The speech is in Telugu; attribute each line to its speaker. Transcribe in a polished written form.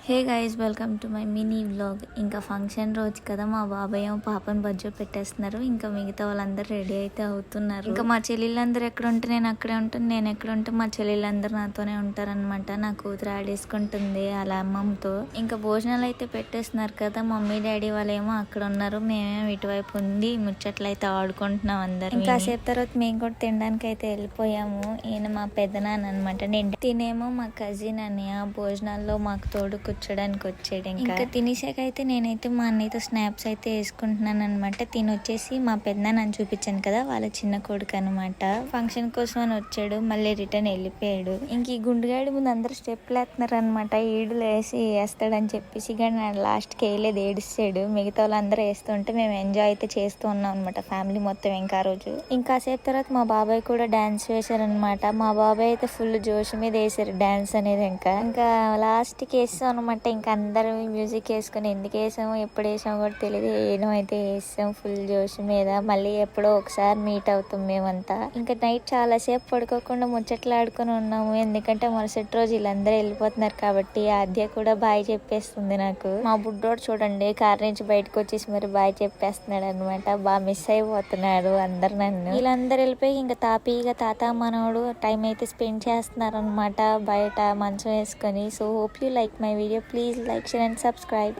Speaker 1: Hey guys, welcome to my mini vlog. ఇంకా ఫంక్షన్ రోజు కదా, మా బాబాయ్ పాపని బజ్జో పెట్టేస్తున్నారు. ఇంకా మిగతా వాళ్ళందరూ రెడీ అయితే అవుతున్నారు. ఇంకా మా చెల్లెళ్ళందరూ ఎక్కడ ఉంటే నేను అక్కడే ఉంటాను, నేను ఎక్కడ ఉంటే మా చెల్లెళ్ళందరూ నాతోనే ఉంటారనమాట. నా కూతురు ఆడేసుకుంటుంది అలా అమ్మమ్మతో. ఇంకా భోజనాలు అయితే పెట్టేస్తున్నారు కదా, మమ్మీ డాడీ వాళ్ళేమో అక్కడ ఉన్నారు, మేమేమో ఇటువైపు ఉంది ముచ్చట్లు అయితే ఆడుకుంటున్నాం అందరు. ఇంకా కాసేపు తర్వాత మేము కూడా తినడానికి అయితే వెళ్ళిపోయాము. ఈయన మా పెద్దనాన్న అనమాట, నేను తినేమో మా కజిన్ అని ఆ భోజనాల్లో మాకు తోడు కూర్చోడానికి వచ్చాడు. ఇంకా తినేసాక అయితే నేనైతే మా అన్నయ్యతో స్నాప్స్ అయితే వేసుకుంటున్నాను అనమాట. తినొచ్చేసి మా పెద్దనాన్న చూపించాను కదా, వాళ్ళ చిన్న కొడుకు అనమాట. ఫంక్షన్ కోసం అని వచ్చాడు, మళ్ళీ రిటర్న్ వెళ్ళిపోయాడు. ఇంక ఈ గుండుగాడి ముందు అందరు స్టెప్లు వేస్తున్నారు అనమాట, ఈడులు వేసి వేస్తాడని చెప్పేసి. కానీ లాస్ట్కి వేయలేదు, ఏడిస్తాడు. మిగతా వాళ్ళందరూ వేస్తుంటే మేము ఎంజాయ్ అయితే చేస్తూ ఉన్నాం అనమాట, ఫ్యామిలీ మొత్తం. ఇంకా రోజు ఇంకాసేపు తర్వాత మా బాబాయ్ కూడా డాన్స్ వేశారనమాట. మా బాబాయ్ అయితే ఫుల్ జోష్ మీద వేసారు డాన్స్ అనేది. ఇంకా లాస్ట్కి వేస్తాం అనమాట. ఇంకా అందరూ మ్యూజిక్ వేసుకుని ఎందుకు వేసామో ఎప్పుడు వేసామో కూడా తెలియదు, ఏనో అయితే వేసాం ఫుల్ జోష్ మీద. మళ్ళీ ఎప్పుడో ఒకసారి మీట్ అవుతాం మేమంతా. ఇంకా నైట్ చాలాసేపు పడుకోకుండా ముచ్చట్లు ఆడుకొని ఉన్నాము, ఎందుకంటే మరుసటి రోజు వీళ్ళందరూ వెళ్ళిపోతున్నారు కాబట్టి. ఆద్య కూడా బాయ్ చెప్పేస్తుంది నాకు. మా బుడ్డోడు చూడండి, కార్ నుంచి బయటకు వచ్చేసి మరి బాయ్ చెప్పేస్తున్నాడు అనమాట. బాగా మిస్ అయిపోతున్నాడు అందరు నన్ను. వీళ్ళందరూ వెళ్ళిపోయి ఇంకా తాపీగా తాత మనోడు టైం అయితే స్పెండ్ చేస్తున్నారు అనమాట బయట మంచం వేసుకొని. So hope you like my video. Please like, share and subscribe.